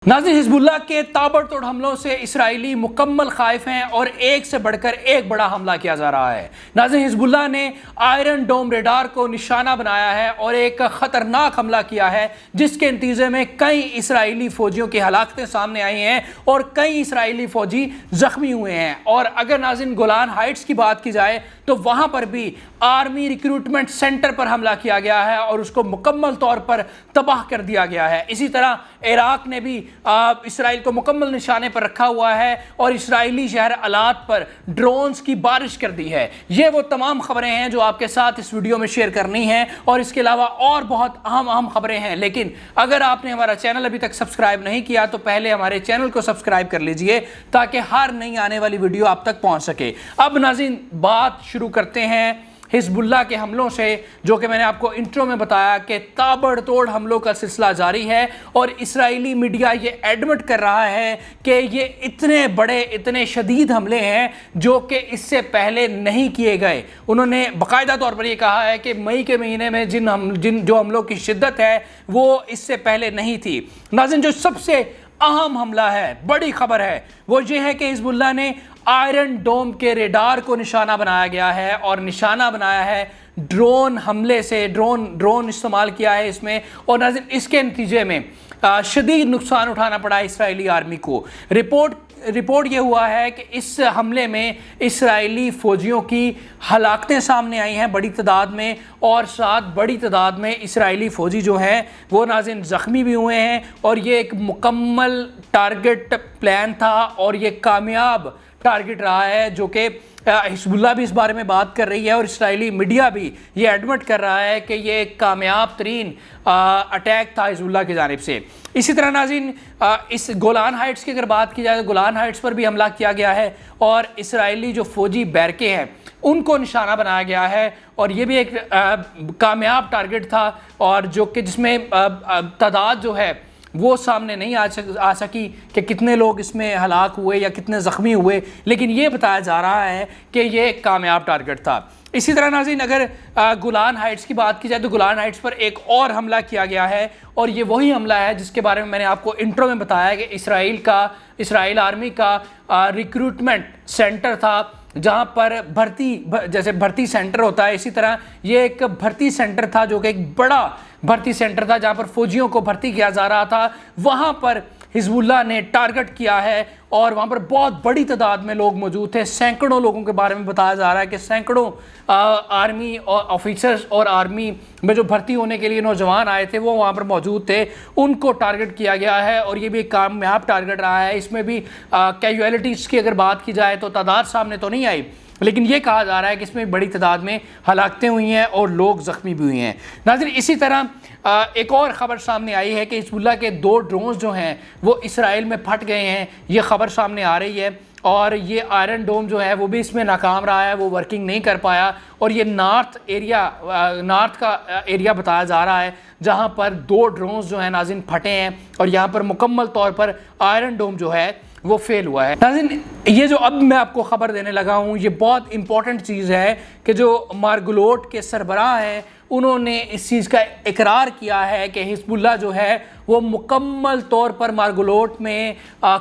ناظرین، حزب اللہ کے تابڑتوڑ حملوں سے اسرائیلی مکمل خائف ہیں اور ایک سے بڑھ کر ایک بڑا حملہ کیا جا رہا ہے۔ ناظرین، حزب اللہ نے آئرن ڈوم ریڈار کو نشانہ بنایا ہے اور ایک خطرناک حملہ کیا ہے جس کے نتیجے میں کئی اسرائیلی فوجیوں کی ہلاکتیں سامنے آئی ہیں اور کئی اسرائیلی فوجی زخمی ہوئے ہیں۔ اور اگر ناظرین گولان ہائٹس کی بات کی جائے تو وہاں پر بھی آرمی ریکروٹمنٹ سینٹر پر حملہ کیا گیا ہے اور اس کو مکمل طور پر تباہ کر دیا گیا ہے۔ اسی طرح عراق نے بھی اسرائیل کو مکمل نشانے پر رکھا ہوا ہے اور اسرائیلی شہر الات پر ڈرونز کی بارش کر دی ہے۔ یہ وہ تمام خبریں ہیں جو آپ کے ساتھ اس ویڈیو میں شیئر کرنی ہیں اور اس کے علاوہ اور بہت اہم خبریں ہیں، لیکن اگر آپ نے ہمارا چینل ابھی تک سبسکرائب نہیں کیا تو پہلے ہمارے چینل کو سبسکرائب کر لیجئے تاکہ ہر نئی آنے والی ویڈیو آپ تک پہنچ سکے۔ اب ناظرین بات شروع کرتے ہیں حزب اللہ کے حملوں سے، جو کہ میں نے آپ کو انٹرو میں بتایا کہ تابڑ توڑ حملوں کا سلسلہ جاری ہے اور اسرائیلی میڈیا یہ ایڈمٹ کر رہا ہے کہ یہ اتنے بڑے اتنے شدید حملے ہیں جو کہ اس سے پہلے نہیں کیے گئے۔ انہوں نے باقاعدہ طور پر یہ کہا ہے کہ مئی کے مہینے میں جو حملوں کی شدت ہے وہ اس سے پہلے نہیں تھی۔ ناظرین، جو سب سے اہم حملہ ہے، بڑی خبر ہے، وہ یہ ہے کہ حزب اللہ نے آئرن ڈوم کے ریڈار کو نشانہ بنایا گیا ہے اور نشانہ بنایا ہے ڈرون حملے سے، ڈرون استعمال کیا ہے اس میں، اور ناظرین اس کے نتیجے میں شدید نقصان اٹھانا پڑا اسرائیلی آرمی کو۔ رپورٹ یہ ہوا ہے کہ اس حملے میں اسرائیلی فوجیوں کی ہلاکتیں سامنے آئی ہیں بڑی تعداد میں، اور ساتھ بڑی تعداد میں اسرائیلی فوجی جو ہیں وہ ناظرین زخمی بھی ہوئے ہیں، اور یہ ایک مکمل ٹارگٹ پلان تھا اور یہ کامیاب ٹارگٹ رہا ہے، جو کہ حزب اللہ بھی اس بارے میں بات کر رہی ہے اور اسرائیلی میڈیا بھی یہ ایڈمٹ کر رہا ہے کہ یہ ایک کامیاب ترین اٹیک تھا حزب اللہ کی جانب سے۔ اسی طرح ناظرین اس گولان ہائٹس کی اگر بات کی جائے تو گولان ہائٹس پر بھی حملہ کیا گیا ہے اور اسرائیلی جو فوجی بیرکیں ہیں ان کو نشانہ بنایا گیا ہے، اور یہ بھی ایک کامیاب ٹارگٹ تھا، اور جو کہ جس میں تعداد جو ہے وہ سامنے نہیں آ سکی کہ کتنے لوگ اس میں ہلاک ہوئے یا کتنے زخمی ہوئے، لیکن یہ بتایا جا رہا ہے کہ یہ ایک کامیاب ٹارگٹ تھا۔ اسی طرح ناظرین اگر گولان ہائٹس کی بات کی جائے تو گولان ہائٹس پر ایک اور حملہ کیا گیا ہے، اور یہ وہی حملہ ہے جس کے بارے میں نے آپ کو انٹرو میں بتایا کہ اسرائیل آرمی کا ریکروٹمنٹ سینٹر تھا، جہاں پر جیسے بھرتی سینٹر ہوتا ہے، اسی طرح یہ ایک بھرتی سینٹر تھا جو کہ ایک بڑا بھرتی سینٹر تھا جہاں پر فوجیوں کو بھرتی کیا جا رہا تھا۔ وہاں پر حزب اللہ نے ٹارگٹ کیا ہے اور وہاں پر بہت بڑی تعداد میں لوگ موجود تھے۔ سینکڑوں لوگوں کے بارے میں بتایا جا رہا ہے کہ سینکڑوں آرمی آفیسرز اور آرمی میں جو بھرتی ہونے کے لیے نوجوان آئے تھے وہ وہاں پر موجود تھے، ان کو ٹارگٹ کیا گیا ہے، اور یہ بھی ایک کامیاب ٹارگٹ رہا ہے۔ اس میں بھی کیجویلٹیز کی اگر بات کی جائے تو تعداد سامنے تو نہیں آئی، لیکن یہ کہا جا رہا ہے کہ اس میں بڑی تعداد میں ہلاکتیں ہوئی ہیں اور لوگ زخمی بھی ہوئے ہیں۔ ناظرین اسی طرح ایک اور خبر سامنے آئی ہے کہ حزب اللہ کے 2 ڈرونز جو ہیں وہ اسرائیل میں پھٹ گئے ہیں، یہ خبر سامنے آ رہی ہے، اور یہ آئرن ڈوم جو ہے وہ بھی اس میں ناکام رہا ہے، وہ ورکنگ نہیں کر پایا، اور یہ نارتھ کا ایریا بتایا جا رہا ہے جہاں پر 2 ڈرونز جو ہیں ناظرین پھٹے ہیں، اور یہاں پر مکمل طور پر آئرن ڈوم جو ہے وہ فیل ہوا ہے۔ ناظرین یہ جو اب میں آپ کو خبر دینے لگا ہوں یہ بہت امپورٹنٹ چیز ہے کہ جو مارگولوٹ کے سربراہ ہیں انہوں نے اس چیز کا اقرار کیا ہے کہ حزب اللہ جو ہے وہ مکمل طور پر مارگولوٹ میں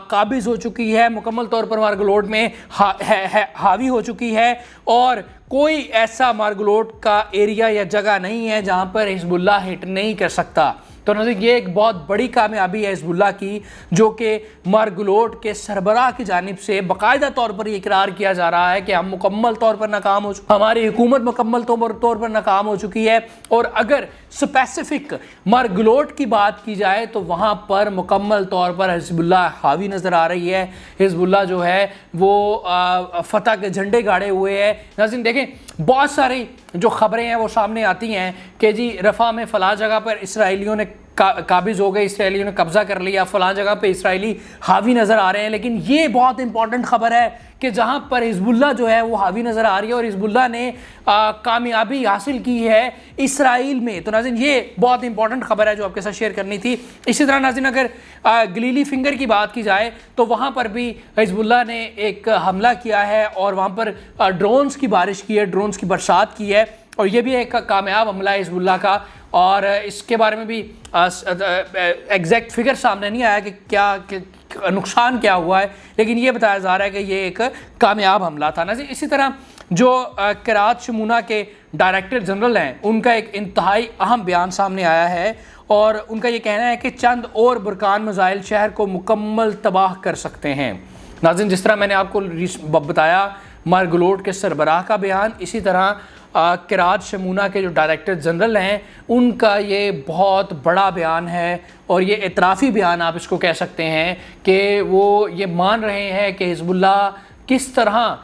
قابض ہو چکی ہے، مکمل طور پر مارگولوٹ میں حاوی ہو چکی ہے، اور کوئی ایسا مارگولوٹ کا ایریا یا جگہ نہیں ہے جہاں پر حزب اللہ ہٹ نہیں کر سکتا۔ تو ناظرین یہ ایک بہت بڑی کامیابی ہے حزب اللہ کی، جو کہ مارگولوٹ کے سربراہ کی جانب سے باقاعدہ طور پر یہ اقرار کیا جا رہا ہے کہ ہم مکمل طور پر ناکام ہو چکے، ہماری حکومت مکمل طور پر ناکام ہو چکی ہے۔ اور اگر اسپیسیفک مارگولوٹ کی بات کی جائے تو وہاں پر مکمل طور پر حزب اللہ حاوی نظر آ رہی ہے، حزب اللہ جو ہے وہ فتح کے جھنڈے گاڑے ہوئے ہے۔ ناظرین دیکھیں بہت ساری جو خبریں ہیں وہ سامنے آتی ہیں کہ جی رفح میں فلاں جگہ پر اسرائیلیوں نے قابض ہو گئے، اسرائیلیوں نے قبضہ کر لیا، فلاں جگہ پہ اسرائیلی حاوی نظر آ رہے ہیں، لیکن یہ بہت امپورٹنٹ خبر ہے کہ جہاں پر حزب اللہ جو ہے وہ حاوی نظر آ رہی ہے اور حزب اللہ نے کامیابی حاصل کی ہے اسرائیل میں۔ تو ناظرین یہ بہت امپورٹنٹ خبر ہے جو آپ کے ساتھ شیئر کرنی تھی۔ اسی طرح ناظرین اگر گلیلی فنگر کی بات کی جائے تو وہاں پر بھی حزب اللہ نے ایک حملہ کیا ہے اور وہاں پر ڈرونز کی بارش کی ہے، ڈرونز کی برسات کی ہے، اور یہ بھی ایک کامیاب حملہ ہے حزب اللہ کا۔ اور اس کے بارے میں بھی ایگزیکٹ فگر سامنے نہیں آیا کہ کیا نقصان کیا ہوا ہے، لیکن یہ بتایا جا رہا ہے کہ یہ ایک کامیاب حملہ تھا۔ ناظرین اسی طرح جو قرات شمونہ کے ڈائریکٹر جنرل ہیں ان کا ایک انتہائی اہم بیان سامنے آیا ہے، اور ان کا یہ کہنا ہے کہ چند اور برکان میزائل شہر کو مکمل تباہ کر سکتے ہیں۔ ناظرین جس طرح میں نے آپ کو بتایا مارگلوٹ کے سربراہ کا بیان، اسی طرح قرات شمونہ کے جو ڈائریکٹر جنرل ہیں ان کا یہ بہت بڑا بیان ہے، اور یہ اعترافی بیان آپ اس کو کہہ سکتے ہیں کہ وہ یہ مان رہے ہیں کہ حزب اللہ کس طرح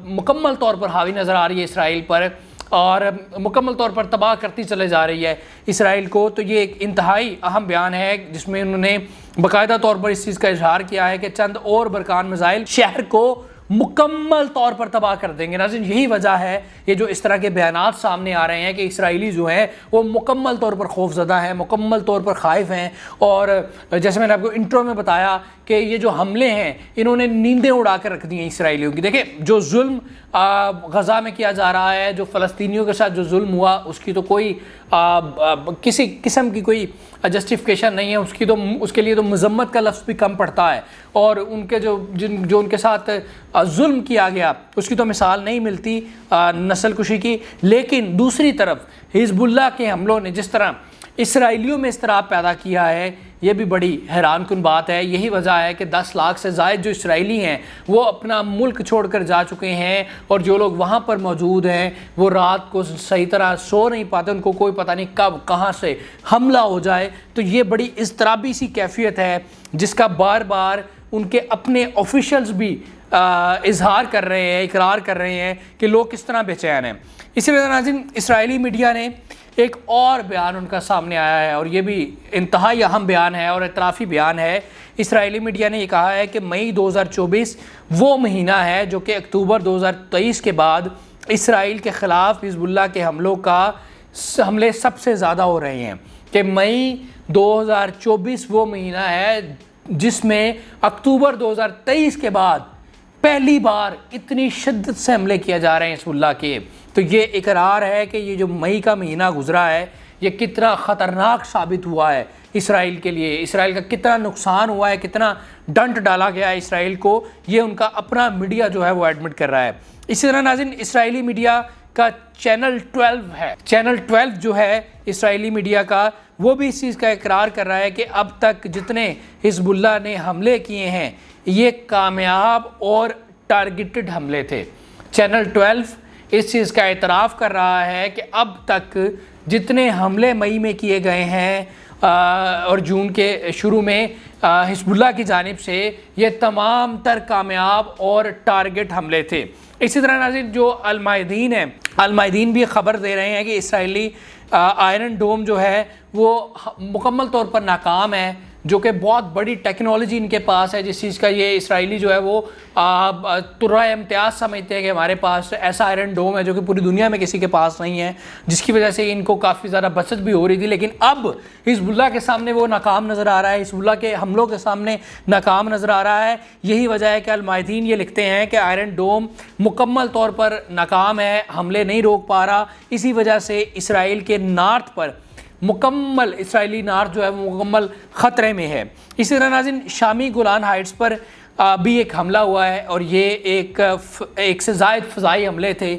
مکمل طور پر حاوی نظر آ رہی ہے اسرائیل پر، اور مکمل طور پر تباہ کرتی چلے جا رہی ہے اسرائیل کو۔ تو یہ ایک انتہائی اہم بیان ہے جس میں انہوں نے باقاعدہ طور پر اس چیز کا اظہار کیا ہے کہ چند اور برکان میزائل شہر کو مکمل طور پر تباہ کر دیں گے۔ ناظرین یہی وجہ ہے یہ جو اس طرح کے بیانات سامنے آ رہے ہیں کہ اسرائیلی جو ہیں وہ مکمل طور پر خوف زدہ ہیں، مکمل طور پر خائف ہیں، اور جیسے میں نے آپ کو انٹرو میں بتایا کہ یہ جو حملے ہیں انہوں نے نیندیں اڑا کر رکھ دی ہیں اسرائیلیوں کی۔ دیکھیں جو ظلم غزہ میں کیا جا رہا ہے، جو فلسطینیوں کے ساتھ جو ظلم ہوا، اس کی تو کوئی کسی قسم کی کوئی جسٹیفیکیشن نہیں ہے، اس کے لیے تو مذمت کا لفظ بھی کم پڑتا ہے، اور ان کے جو ان کے ساتھ ظلم کیا گیا اس کی تو مثال نہیں ملتی نسل کشی کی۔ لیکن دوسری طرف حزب اللہ کے حملوں نے جس طرح اسرائیلیوں میں اضطراب پیدا کیا ہے، یہ بھی بڑی حیران کن بات ہے۔ یہی وجہ ہے کہ 10 لاکھ سے زائد جو اسرائیلی ہیں وہ اپنا ملک چھوڑ کر جا چکے ہیں، اور جو لوگ وہاں پر موجود ہیں وہ رات کو صحیح طرح سو نہیں پاتے، ان کو کوئی پتہ نہیں کب کہاں سے حملہ ہو جائے۔ تو یہ بڑی اضطرابی سی کیفیت ہے جس کا بار بار ان کے اپنے آفیشلز بھی اظہار کر رہے ہیں، اقرار کر رہے ہیں کہ لوگ کس طرح بے چین ہیں۔ اسی وجہ ناظرین اسرائیلی میڈیا نے ایک اور بیان ان کا سامنے آیا ہے، اور یہ بھی انتہائی اہم بیان ہے اور اعترافی بیان ہے۔ اسرائیلی میڈیا نے یہ کہا ہے کہ مئی 2024 وہ مہینہ ہے جو کہ اکتوبر 2023 کے بعد اسرائیل کے خلاف حزب اللہ کے حملے سب سے زیادہ ہو رہے ہیں، کہ مئی 2024 وہ مہینہ ہے جس میں اکتوبر 2023 کے بعد پہلی بار اتنی شدت سے حملے کیے جا رہے ہیں حزب اللہ کے۔ تو یہ اقرار ہے کہ یہ جو مئی کا مہینہ گزرا ہے یہ کتنا خطرناک ثابت ہوا ہے اسرائیل کے لیے، اسرائیل کا کتنا نقصان ہوا ہے، کتنا ڈنٹ ڈالا گیا ہے اسرائیل کو، یہ ان کا اپنا میڈیا جو ہے وہ ایڈمٹ کر رہا ہے۔ اسی طرح ناظرین اسرائیلی میڈیا کا چینل 12 ہے، چینل 12 جو ہے اسرائیلی میڈیا کا، وہ بھی اس چیز کا اقرار کر رہا ہے کہ اب تک جتنے حزب اللہ نے حملے کیے ہیں یہ کامیاب اور ٹارگیٹڈ حملے تھے۔ چینل 12 اس چیز کا اعتراف کر رہا ہے کہ اب تک جتنے حملے مئی میں کیے گئے ہیں اور جون کے شروع میں حزب اللہ کی جانب سے، یہ تمام تر کامیاب اور ٹارگٹ حملے تھے۔ اسی طرح ناظرین جو المائدین ہیں، المائدین بھی خبر دے رہے ہیں کہ اسرائیلی آئرن ڈوم جو ہے وہ مکمل طور پر ناکام ہے، جو کہ بہت بڑی ٹیکنالوجی ان کے پاس ہے، جس چیز کا یہ اسرائیلی جو ہے وہ ترہ امتیاز سمجھتے ہیں کہ ہمارے پاس ایسا آئرن ڈوم ہے جو کہ پوری دنیا میں کسی کے پاس نہیں ہے، جس کی وجہ سے ان کو کافی زیادہ بچت بھی ہو رہی تھی۔ لیکن اب حزب اللہ کے سامنے وہ ناکام نظر آ رہا ہے، حزب اللہ کے حملوں کے سامنے ناکام نظر آ رہا ہے۔ یہی وجہ ہے کہ المائدین یہ لکھتے ہیں کہ آئرن ڈوم مکمل طور پر ناکام ہے، حملے نہیں روک پا رہا، اسی وجہ سے اسرائیل کے نارتھ پر مکمل اسرائیلی نارتھ جو ہے وہ مکمل خطرے میں ہے۔ اسی طرح ناظرین شامی گولان ہائٹس پر بھی ایک حملہ ہوا ہے، اور یہ ایک سے زائد فضائی حملے تھے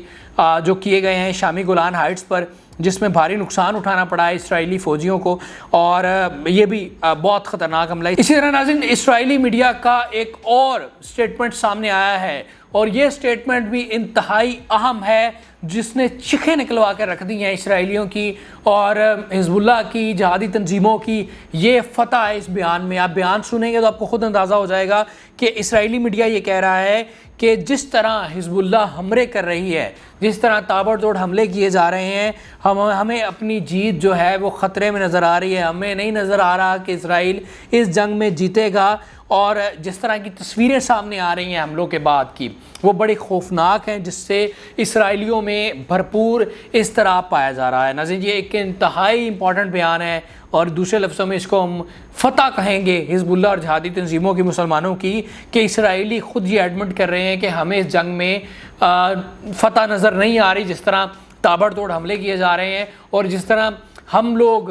جو کیے گئے ہیں شامی گولان ہائٹس پر، جس میں بھاری نقصان اٹھانا پڑا ہے اسرائیلی فوجیوں کو، اور یہ بھی بہت خطرناک حملہ ہے۔ اسی طرح ناظرین اسرائیلی میڈیا کا ایک اور سٹیٹمنٹ سامنے آیا ہے، اور یہ سٹیٹمنٹ بھی انتہائی اہم ہے، جس نے چیخیں نکلوا کر رکھ دی ہیں اسرائیلیوں کی اور حزب اللہ کی جہادی تنظیموں کی۔ یہ فتح ہے اس بیان میں، آپ بیان سنیں گے تو آپ کو خود اندازہ ہو جائے گا کہ اسرائیلی میڈیا یہ کہہ رہا ہے کہ جس طرح حزب اللہ حملے کر رہی ہے، جس طرح تابڑ توڑ حملے کیے جا رہے ہیں، ہمیں اپنی جیت جو ہے وہ خطرے میں نظر آ رہی ہے، ہمیں نہیں نظر آ رہا کہ اسرائیل اس جنگ میں جیتے گا، اور جس طرح کی تصویریں سامنے آ رہی ہیں حملوں کے بعد کی وہ بڑی خوفناک ہیں، جس سے اسرائیلیوں میں بھرپور اضطراب پایا جا رہا ہے۔ ناظرین یہ ایک انتہائی امپورٹنٹ بیان ہے، اور دوسرے لفظوں میں اس کو ہم فتح کہیں گے حزب اللہ اور جہادی تنظیموں کی، مسلمانوں کی، کہ اسرائیلی خود یہ ایڈمٹ کر رہے ہیں کہ ہمیں اس جنگ میں فتح نظر نہیں آ رہی، جس طرح تابڑ توڑ حملے کیے جا رہے ہیں، اور جس طرح ہم لوگ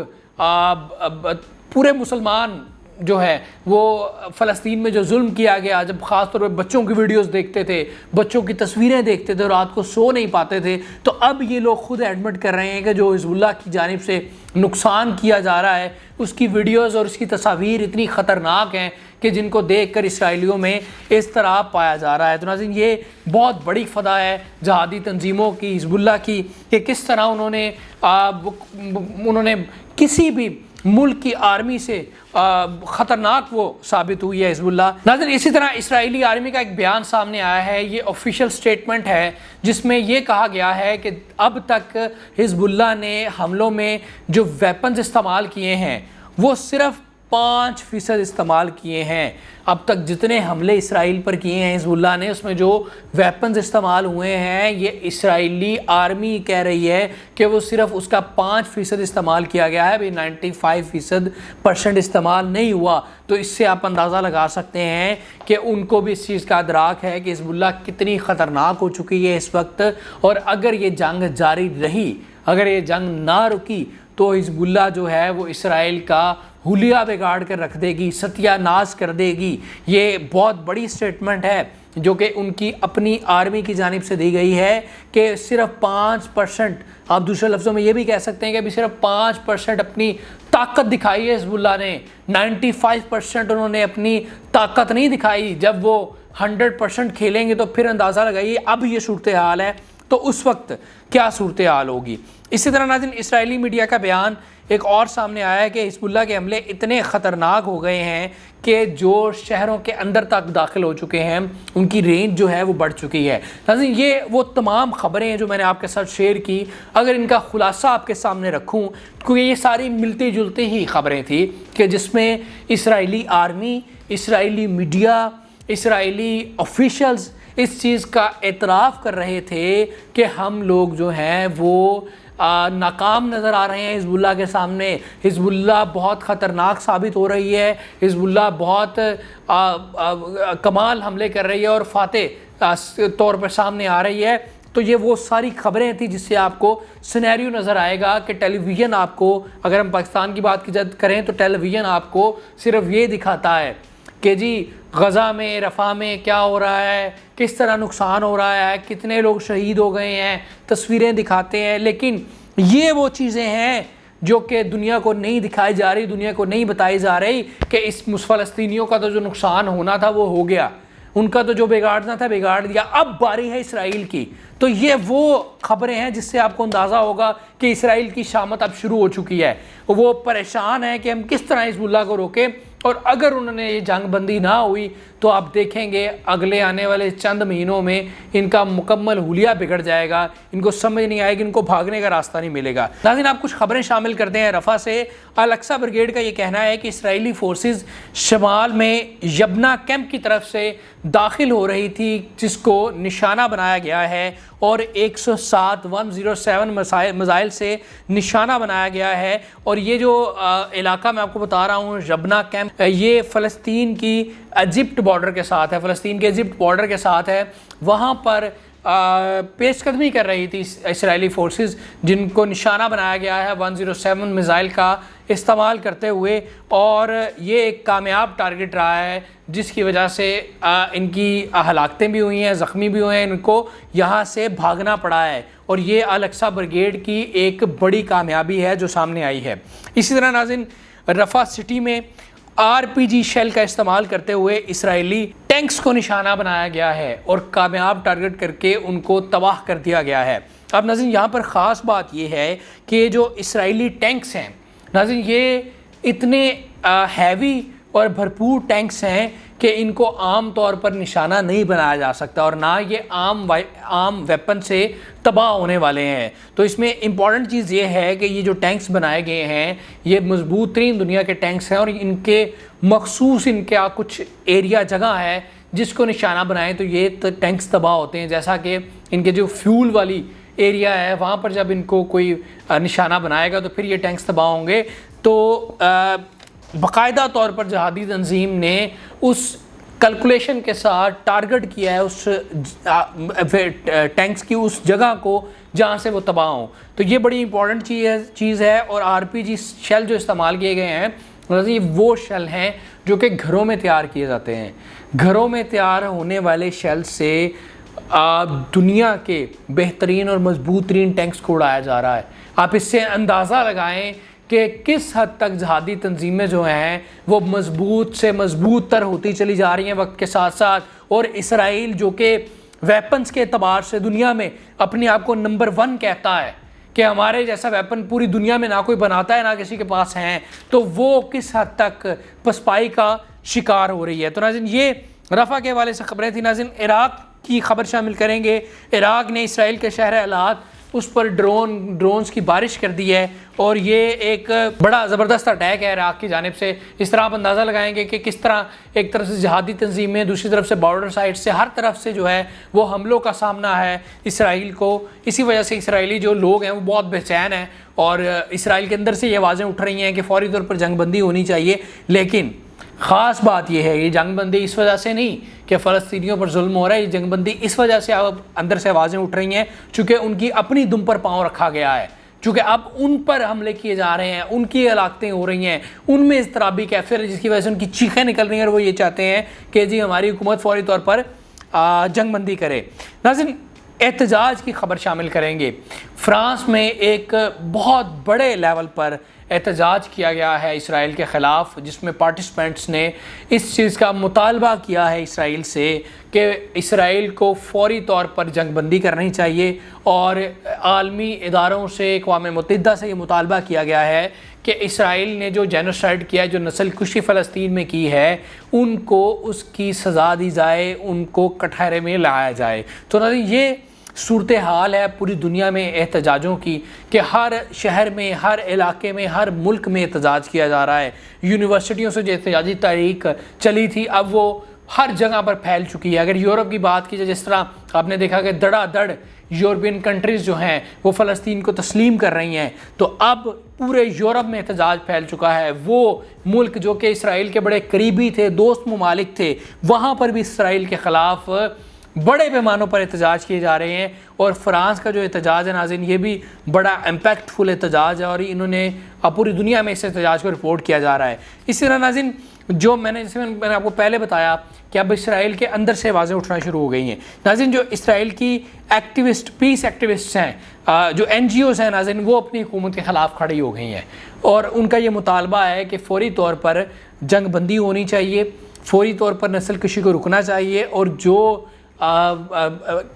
پورے مسلمان جو ہے وہ فلسطین میں جو ظلم کیا گیا، جب خاص طور پہ بچوں کی ویڈیوز دیکھتے تھے، بچوں کی تصویریں دیکھتے تھے اور رات کو سو نہیں پاتے تھے، تو اب یہ لوگ خود ایڈمٹ کر رہے ہیں کہ جو حزب اللہ کی جانب سے نقصان کیا جا رہا ہے اس کی ویڈیوز اور اس کی تصاویر اتنی خطرناک ہیں کہ جن کو دیکھ کر اسرائیلیوں میں اضطراب پایا جا رہا ہے۔ تو ناظرین یہ بہت بڑی فضا ہے جہادی تنظیموں کی، حزب اللہ کی، کہ کس طرح انہوں نے کسی بھی ملک کی آرمی سے خطرناک وہ ثابت ہوئی ہے حزب اللہ۔ ناظرین اسی طرح اسرائیلی آرمی کا ایک بیان سامنے آیا ہے، یہ آفیشیل سٹیٹمنٹ ہے جس میں یہ کہا گیا ہے کہ اب تک حزب اللہ نے حملوں میں جو ویپنز استعمال کیے ہیں وہ صرف 5% استعمال کیے ہیں۔ اب تک جتنے حملے اسرائیل پر کیے ہیں حزب اللہ نے، اس میں جو ویپنز استعمال ہوئے ہیں، یہ اسرائیلی آرمی کہہ رہی ہے کہ وہ صرف اس کا 5% استعمال کیا گیا ہے، 95% استعمال نہیں ہوا۔ تو اس سے آپ اندازہ لگا سکتے ہیں کہ ان کو بھی اس چیز کا ادراک ہے کہ حزب اللہ کتنی خطرناک ہو چکی ہے اس وقت، اور اگر یہ جنگ جاری رہی، اگر یہ جنگ نہ رکی تو حزب اللہ جو ہے وہ اسرائیل کا حلیہ بگاڑ کر رکھ دے گی، ستیہ ناش کر دے گی۔ یہ بہت بڑی سٹیٹمنٹ ہے جو کہ ان کی اپنی آرمی کی جانب سے دی گئی ہے کہ صرف 5%، آپ دوسرے لفظوں میں یہ بھی کہہ سکتے ہیں کہ ابھی صرف 5% اپنی طاقت دکھائی ہے حزب اللہ نے، 95% انہوں نے اپنی طاقت نہیں دکھائی۔ جب وہ 100% کھیلیں گے تو پھر اندازہ لگائیے اب یہ صورتحال ہے تو اس وقت کیا صورتحال ہوگی۔ اسی طرح ناظرین اسرائیلی میڈیا کا بیان ایک اور سامنے آیا ہے کہ حزب اللہ کے حملے اتنے خطرناک ہو گئے ہیں کہ جو شہروں کے اندر تک داخل ہو چکے ہیں، ان کی رینج جو ہے وہ بڑھ چکی ہے۔ ناظرین یہ وہ تمام خبریں ہیں جو میں نے آپ کے ساتھ شیئر کی، اگر ان کا خلاصہ آپ کے سامنے رکھوں، کیونکہ یہ ساری ملتی جلتی ہی خبریں تھیں کہ جس میں اسرائیلی آرمی، اسرائیلی میڈیا، اسرائیلی آفیشلز اس چیز کا اعتراف کر رہے تھے کہ ہم لوگ جو ہیں وہ ناکام نظر آ رہے ہیں حزب اللہ کے سامنے، حزب اللہ بہت خطرناک ثابت ہو رہی ہے، حزب اللہ بہت کمال حملے کر رہی ہے اور فاتح طور پر سامنے آ رہی ہے۔ تو یہ وہ ساری خبریں تھیں جس سے آپ کو سینیریو نظر آئے گا کہ ٹیلی ویژن آپ کو، اگر ہم پاکستان کی بات کریں تو ٹیلی ویژن آپ کو صرف یہ دکھاتا ہے کہ جی غزہ میں، رفح میں کیا ہو رہا ہے، کس طرح نقصان ہو رہا ہے، کتنے لوگ شہید ہو گئے ہیں، تصویریں دکھاتے ہیں، لیکن یہ وہ چیزیں ہیں جو کہ دنیا کو نہیں دکھائی جا رہی، دنیا کو نہیں بتائی جا رہی کہ اس فلسطینیوں کا تو جو نقصان ہونا تھا وہ ہو گیا، ان کا تو جو بگاڑنا تھا بگاڑ دیا، اب باری ہے اسرائیل کی۔ تو یہ وہ خبریں ہیں جس سے آپ کو اندازہ ہوگا کہ اسرائیل کی شامت اب شروع ہو چکی ہے، وہ پریشان ہے کہ ہم کس طرح حزب اللہ کو روکیں، اور اگر انہوں نے یہ جنگ بندی نہ ہوئی تو آپ دیکھیں گے اگلے آنے والے چند مہینوں میں ان کا مکمل حلیہ بگڑ جائے گا، ان کو سمجھ نہیں آئے گی، ان کو بھاگنے کا راستہ نہیں ملے گا۔ ناظرین آپ کچھ خبریں شامل کرتے ہیں رفح سے۔ الاقصی بریگیڈ کا یہ کہنا ہے کہ اسرائیلی فورسز شمال میں یبنا کیمپ کی طرف سے داخل ہو رہی تھی، جس کو نشانہ بنایا گیا ہے اور 107 میزائل سے نشانہ بنایا گیا ہے۔ اور یہ جو علاقہ میں آپ کو بتا رہا ہوں یبنا کیمپ، یہ فلسطین کی ایجپٹ بارڈر کے ساتھ ہے، فلسطین کے ایجپٹ بارڈر کے ساتھ ہے، وہاں پر پیش قدمی کر رہی تھی اسرائیلی فورسز، جن کو نشانہ بنایا گیا ہے 107 میزائل کا استعمال کرتے ہوئے، اور یہ ایک کامیاب ٹارگٹ رہا ہے جس کی وجہ سے ان کی ہلاکتیں بھی ہوئی ہیں، زخمی بھی ہوئے ہیں، ان کو یہاں سے بھاگنا پڑا ہے، اور یہ الاقصی بریگیڈ کی ایک بڑی کامیابی ہے جو سامنے آئی ہے۔ اسی طرح ناظرین رفح سٹی میں RPG شیل کا استعمال کرتے ہوئے اسرائیلی ٹینکس کو نشانہ بنایا گیا ہے اور کامیاب ٹارگٹ کر کے ان کو تباہ کر دیا گیا ہے۔ اب ناظرین یہاں پر خاص بات یہ ہے کہ جو اسرائیلی ٹینکس ہیں ناظرین، یہ اتنے ہیوی اور بھرپور ٹینکس ہیں کہ ان کو عام طور پر نشانہ نہیں بنایا جا سکتا، اور نہ یہ عام ویپن سے تباہ ہونے والے ہیں۔ تو اس میں امپورٹنٹ چیز یہ ہے کہ یہ جو ٹینکس بنائے گئے ہیں یہ مضبوط ترین دنیا کے ٹینکس ہیں، اور ان کے مخصوص ان کا کچھ ایریا جگہ ہے جس کو نشانہ بنائیں تو یہ ٹینکس تباہ ہوتے ہیں، جیسا کہ ان کے جو فیول والی ایریا ہے وہاں پر جب ان کو کوئی نشانہ بنائے گا تو پھر یہ ٹینکس تباہ ہوں گے۔ تو باقاعدہ طور پر جہادی تنظیم نے اس کیلکولیشن کے ساتھ ٹارگٹ کیا ہے اس ٹینکس کی اس جگہ کو جہاں سے وہ تباہ ہوں. تو یہ بڑی امپورٹنٹ چیز ہے. اور RPG شیل جو استعمال کیے گئے ہیں یہ وہ شیل ہیں جو کہ گھروں میں تیار کیے جاتے ہیں. گھروں میں تیار ہونے والے شیل سے دنیا کے بہترین اور مضبوط ترین ٹینکس کو اڑایا جا رہا ہے. آپ اس سے اندازہ لگائیں کہ کس حد تک جہادی تنظیمیں جو ہیں وہ مضبوط سے مضبوط تر ہوتی چلی جا رہی ہیں وقت کے ساتھ ساتھ. اور اسرائیل جو کہ ویپنز کے اعتبار سے دنیا میں اپنے آپ کو نمبر 1 کہتا ہے کہ ہمارے جیسا ویپن پوری دنیا میں نہ کوئی بناتا ہے نہ کسی کے پاس ہیں, تو وہ کس حد تک پسپائی کا شکار ہو رہی ہے. تو ناظرین یہ رفح کے حوالے سے خبریں تھیں. ناظرین عراق کی خبر شامل کریں گے. عراق نے اسرائیل کے شہر الات اس پر ڈرونز کی بارش کر دی ہے اور یہ ایک بڑا زبردست اٹیک ہے عراق کی جانب سے. اس طرح آپ اندازہ لگائیں گے کہ کس طرح ایک طرف سے جہادی تنظیمیں, دوسری طرف سے بارڈر سائٹ سے, ہر طرف سے جو ہے وہ حملوں کا سامنا ہے اسرائیل کو. اسی وجہ سے اسرائیلی جو لوگ ہیں وہ بہت بے چین ہیں اور اسرائیل کے اندر سے یہ آوازیں اٹھ رہی ہیں کہ فوری طور پر جنگ بندی ہونی چاہیے. لیکن خاص بات یہ ہے یہ جنگ بندی اس وجہ سے نہیں کہ فلسطینیوں پر ظلم ہو رہا ہے, یہ جنگ بندی اس وجہ سے اب اندر سے آوازیں اٹھ رہی ہیں چونکہ ان کی اپنی دم پر پاؤں رکھا گیا ہے, چونکہ اب ان پر حملے کیے جا رہے ہیں, ان کی ہلاکتیں ہو رہی ہیں, ان میں اضطرابی کیفیت ہے جس کی وجہ سے ان کی چیخیں نکل رہی ہیں اور وہ یہ چاہتے ہیں کہ جی ہماری حکومت فوری طور پر جنگ بندی کرے. ناظرین احتجاج کی خبر شامل کریں گے. فرانس میں ایک بہت بڑے لیول پر احتجاج کیا گیا ہے اسرائیل کے خلاف, جس میں پارٹیسپینٹس نے اس چیز کا مطالبہ کیا ہے اسرائیل سے کہ اسرائیل کو فوری طور پر جنگ بندی کرنی چاہیے. اور عالمی اداروں سے, اقوام متحدہ سے یہ مطالبہ کیا گیا ہے کہ اسرائیل نے جو جینوسائیڈ کیا ہے, جو نسل کشی فلسطین میں کی ہے, ان کو اس کی سزا دی جائے, ان کو کٹہرے میں لایا جائے. تو یہ صورتحال ہے پوری دنیا میں احتجاجوں کی کہ ہر شہر میں, ہر علاقے میں, ہر ملک میں احتجاج کیا جا رہا ہے. یونیورسٹیوں سے جو احتجاجی تحریک چلی تھی اب وہ ہر جگہ پر پھیل چکی ہے. اگر یورپ کی بات کی جائے, جس طرح آپ نے دیکھا کہ دڑا دڑ یورپین کنٹریز جو ہیں وہ فلسطین کو تسلیم کر رہی ہیں, تو اب پورے یورپ میں احتجاج پھیل چکا ہے. وہ ملک جو کہ اسرائیل کے بڑے قریبی تھے, دوست ممالک تھے, وہاں پر بھی اسرائیل کے خلاف بڑے پیمانوں پر احتجاج کیے جا رہے ہیں. اور فرانس کا جو احتجاج ہے ناظرین یہ بھی بڑا امپیکٹ فل احتجاج ہے اور انہوں نے پوری دنیا میں اس احتجاج کو رپورٹ کیا جا رہا ہے. اسی طرح ناظرین جو میں نے آپ کو پہلے بتایا کہ اب اسرائیل کے اندر سے آوازیں اٹھنا شروع ہو گئی ہیں. ناظرین جو اسرائیل کی ایکٹیوسٹ, پیس ایکٹیوسٹس ہیں, جو NGOs ہیں ناظرین, وہ اپنی حکومت کے خلاف کھڑی ہو گئی ہیں اور ان کا یہ مطالبہ ہے کہ فوری طور پر جنگ بندی ہونی چاہیے, فوری طور پر نسل کشی کو رکنا چاہیے اور جو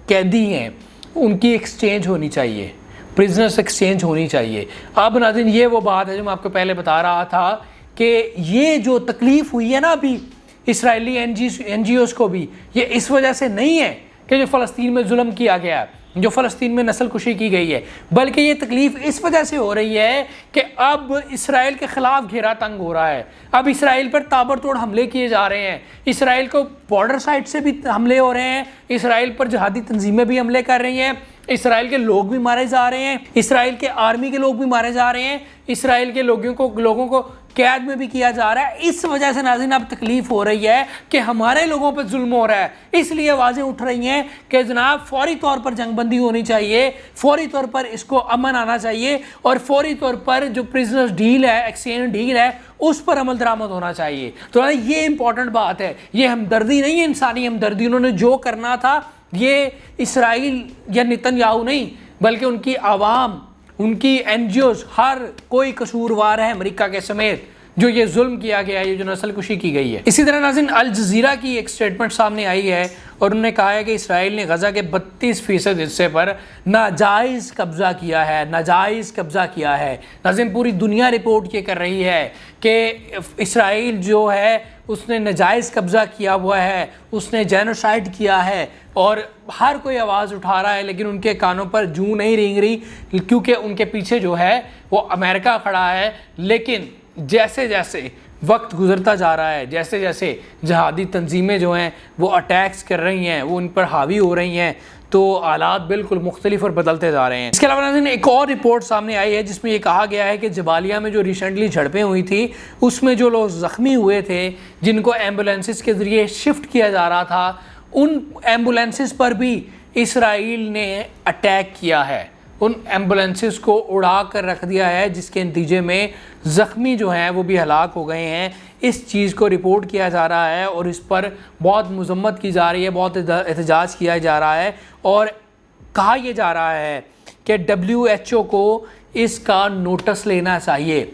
قیدی ہیں ان کی ایکسچینج ہونی چاہیے, پرزنرز ایکسچینج ہونی چاہیے. اب ناظرین یہ وہ بات ہے جو میں آپ کو پہلے بتا رہا تھا کہ یہ جو تکلیف ہوئی ہے نا ابھی اسرائیلی NGOs کو بھی, یہ اس وجہ سے نہیں ہے کہ جو فلسطین میں ظلم کیا گیا, جو فلسطین میں نسل کشی کی گئی ہے, بلکہ یہ تکلیف اس وجہ سے ہو رہی ہے کہ اب اسرائیل کے خلاف گھیرا تنگ ہو رہا ہے. اب اسرائیل پر تابڑ توڑ حملے کیے جا رہے ہیں, اسرائیل کو بارڈر سائٹ سے بھی حملے ہو رہے ہیں, اسرائیل پر جہادی تنظیمیں بھی حملے کر رہی ہیں, اسرائیل کے لوگ بھی مارے جا رہے ہیں, اسرائیل کے آرمی کے لوگ بھی مارے جا رہے ہیں, اسرائیل کے لوگوں کو قید میں بھی کیا جا رہا ہے. اس وجہ سے ناظرین اب تکلیف ہو رہی ہے کہ ہمارے لوگوں پر ظلم ہو رہا ہے, اس لیے آوازیں اٹھ رہی ہیں کہ جناب فوری طور پر جنگ بندی ہونی چاہیے, فوری طور پر اس کو امن آنا چاہیے اور فوری طور پر جو پرزنرز ڈیل ہے, ایکسچینج ڈیل ہے, اس پر عمل درآمد ہونا چاہیے. تو یہ امپورٹنٹ بات ہے, یہ ہمدردی نہیں ہے, انسانی ہمدردی. انہوں نے جو کرنا تھا یہ اسرائیل یا نتن یاہو نہیں بلکہ ان کی عوام, ان کی NGOs, ہر کوئی قصوروار ہے امریکہ کے سمیت جو یہ ظلم کیا گیا ہے, یہ جو نسل کشی کی گئی ہے. اسی طرح ناظرین الجزیرہ کی ایک سٹیٹمنٹ سامنے آئی ہے اور انہوں نے کہا ہے کہ اسرائیل نے غزہ کے 32% حصے پر ناجائز قبضہ کیا ہے, ناجائز قبضہ کیا ہے. ناظرین پوری دنیا رپورٹ یہ کر رہی ہے کہ اسرائیل جو ہے اس نے ناجائز قبضہ کیا ہوا ہے, اس نے جینوسائیڈ کیا ہے اور ہر کوئی آواز اٹھا رہا ہے لیکن ان کے کانوں پر جوں نہیں رینگ رہی کیونکہ ان کے پیچھے جو ہے وہ امریکہ کھڑا ہے. لیکن جیسے جیسے وقت گزرتا جا رہا ہے، جیسے جیسے جہادی تنظیمیں جو ہیں وہ اٹیکس کر رہی ہیں، وہ ان پر حاوی ہو رہی ہیں، تو حالات بالکل مختلف اور بدلتے جا رہے ہیں۔ اس کے علاوہ ناظرین ایک اور رپورٹ سامنے آئی ہے جس میں یہ کہا گیا ہے کہ جبالیہ میں جو ریسنٹلی جھڑپیں ہوئی تھی اس میں جو لوگ زخمی ہوئے تھے جن کو ایمبولینسز کے ذریعے شفٹ کیا جا رہا تھا، ان ایمبولینسز پر بھی اسرائیل نے اٹیک کیا ہے، ان ایمبولینسز کو اڑا کر رکھ دیا ہے، جس کے نتیجے میں زخمی جو ہیں وہ بھی ہلاک ہو گئے ہیں۔ اس چیز کو رپورٹ کیا جا رہا ہے اور اس پر بہت مذمت کی جا رہی ہے، بہت احتجاج کیا جا رہا ہے، اور کہا یہ جا رہا ہے کہ WHO کو اس کا نوٹس لینا چاہیے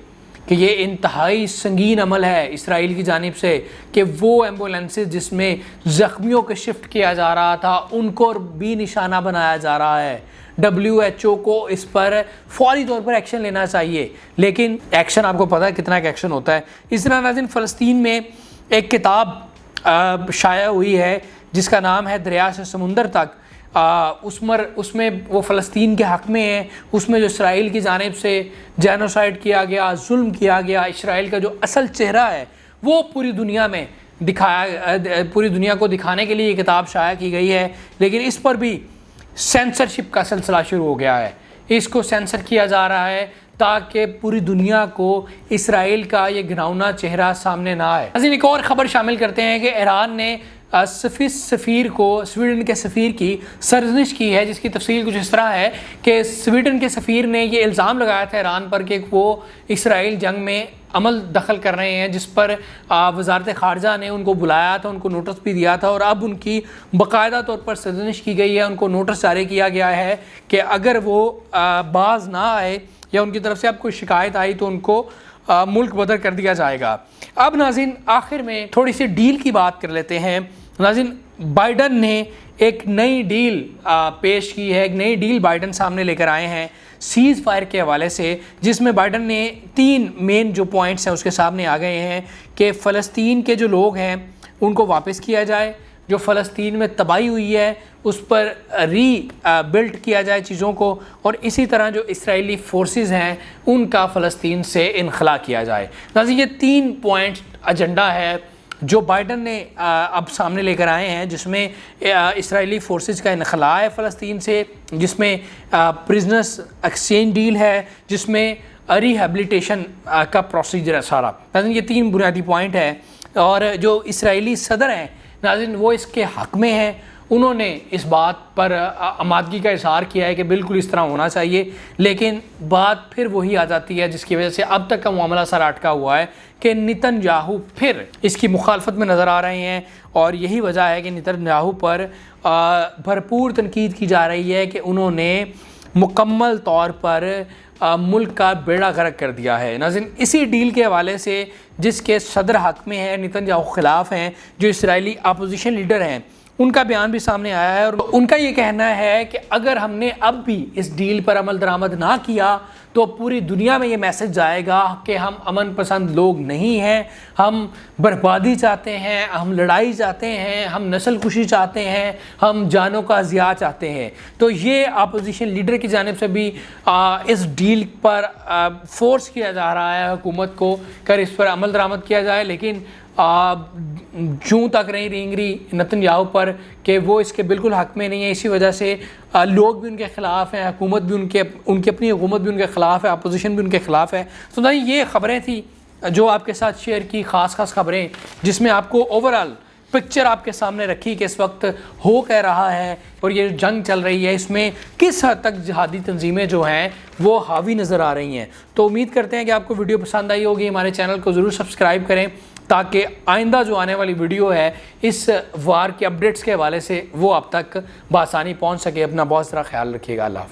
کہ یہ انتہائی سنگین عمل ہے اسرائیل کی جانب سے کہ وہ ایمبولینسز جس میں زخمیوں کو شفٹ کیا جا رہا تھا ان کو بھی نشانہ بنایا جا رہا ہے۔ WHO کو اس پر فوری طور پر ایکشن لینا چاہیے، لیکن ایکشن آپ کو پتہ ہے کتنا ایکشن ہوتا ہے۔ اس طرح ناظرین فلسطین میں ایک کتاب شائع ہوئی ہے جس کا نام ہے دریا سے سمندر تک۔ اس میں وہ فلسطین کے حق میں ہے، اس میں جو اسرائیل کی جانب سے جینوسائیڈ کیا گیا، ظلم کیا گیا، اسرائیل کا جو اصل چہرہ ہے وہ پوری دنیا میں پوری دنیا کو دکھانے کے لیے یہ کتاب شائع کی گئی ہے، لیکن اس پر بھی سینسرشپ کا سلسلہ شروع ہو گیا ہے۔ اس کو سینسر کیا جا رہا ہے تاکہ پوری دنیا کو اسرائیل کا یہ گھناؤنا چہرہ سامنے نہ آئے۔ ایک اور خبر شامل کرتے ہیں کہ ایران نے سفیر کو، سویڈن کے سفیر کی سرزنش کی ہے، جس کی تفصیل کچھ اس طرح ہے کہ سویڈن کے سفیر نے یہ الزام لگایا تھا ایران پر کہ وہ اسرائیل جنگ میں عمل دخل کر رہے ہیں، جس پر وزارت خارجہ نے ان کو بلایا تھا، ان کو نوٹس بھی دیا تھا، اور اب ان کی باقاعدہ طور پر سرزنش کی گئی ہے، ان کو نوٹس جاری کیا گیا ہے کہ اگر وہ باز نہ آئے یا ان کی طرف سے اب کوئی شکایت آئی تو ان کو ملک بدر کر دیا جائے گا۔ اب ناظرین آخر میں تھوڑی سی ڈیل کی بات کر لیتے ہیں۔ ناظرین بائیڈن نے ایک نئی ڈیل پیش کی ہے، ایک نئی ڈیل بائیڈن سامنے لے کر آئے ہیں سیز فائر کے حوالے سے، جس میں بائیڈن نے 3 مین جو پوائنٹس ہیں اس کے سامنے آ گئے ہیں کہ فلسطین کے جو لوگ ہیں ان کو واپس کیا جائے، جو فلسطین میں تباہی ہوئی ہے اس پر ری بلڈ کیا جائے چیزوں کو، اور اسی طرح جو اسرائیلی فورسز ہیں ان کا فلسطین سے انخلا کیا جائے۔ ناظرین یہ 3 پوائنٹ ایجنڈا ہے جو بائیڈن نے اب سامنے لے کر آئے ہیں، جس میں اسرائیلی فورسز کا انخلاء ہے فلسطین سے، جس میں پرزنرز ایکسچینج ڈیل ہے، جس میں ریہیبلیٹیشن کا پروسیجر ہے سارا۔ ناظرین یہ 3 بنیادی پوائنٹ ہے، اور جو اسرائیلی صدر ہیں ناظرین وہ اس کے حق میں ہیں، انہوں نے اس بات پر آمادگی کا اظہار کیا ہے کہ بالکل اس طرح ہونا چاہیے، لیکن بات پھر وہی آ جاتی ہے جس کی وجہ سے اب تک کا معاملہ سر اٹکا ہوا ہے کہ نتن یاہو پھر اس کی مخالفت میں نظر آ رہے ہیں، اور یہی وجہ ہے کہ نتن یاہو پر بھرپور تنقید کی جا رہی ہے کہ انہوں نے مکمل طور پر ملک کا بیڑا غرق کر دیا ہے۔ ناظرین اسی ڈیل کے حوالے سے جس کے صدر حق میں ہیں، نتن یاہو خلاف ہیں، جو اسرائیلی اپوزیشن لیڈر ہیں، ان کا بیان بھی سامنے آیا ہے، اور ان کا یہ کہنا ہے کہ اگر ہم نے اب بھی اس ڈیل پر عمل درآمد نہ کیا تو پوری دنیا میں یہ میسج جائے گا کہ ہم امن پسند لوگ نہیں ہیں، ہم بربادی چاہتے ہیں، ہم لڑائی چاہتے ہیں، ہم نسل کشی چاہتے ہیں، ہم جانوں کا ضیاع چاہتے ہیں۔ تو یہ اپوزیشن لیڈر کی جانب سے بھی اس ڈیل پر فورس کیا جا رہا ہے حکومت کو کہ اس پر عمل درآمد کیا جائے، لیکن جوں تک نہیں رینگ رہی نتن یاہو پر کہ وہ اس کے بالکل حق میں نہیں ہے۔ اسی وجہ سے لوگ بھی ان کے خلاف ہیں، حکومت بھی ان کی اپنی حکومت بھی ان کے خلاف ہے، اپوزیشن بھی ان کے خلاف ہے۔ تو یہ خبریں تھیں جو آپ کے ساتھ شیئر کی، خاص خبریں جس میں آپ کو اوورآل پکچر آپ کے سامنے رکھی کہ اس وقت ہو کہہ رہا ہے اور یہ جنگ چل رہی ہے، اس میں کس حد تک جہادی تنظیمیں جو ہیں وہ حاوی نظر آ رہی ہیں۔ تو امید کرتے ہیں کہ آپ کو ویڈیو پسند آئی ہوگی، ہمارے چینل کو ضرور سبسکرائب کریں تاکہ آئندہ جو آنے والی ویڈیو ہے اس وار کے اپڈیٹس کے حوالے سے وہ آپ تک بآسانی پہنچ سکے۔ اپنا بہت سارا خیال رکھیے گا۔ اللہ حافظ۔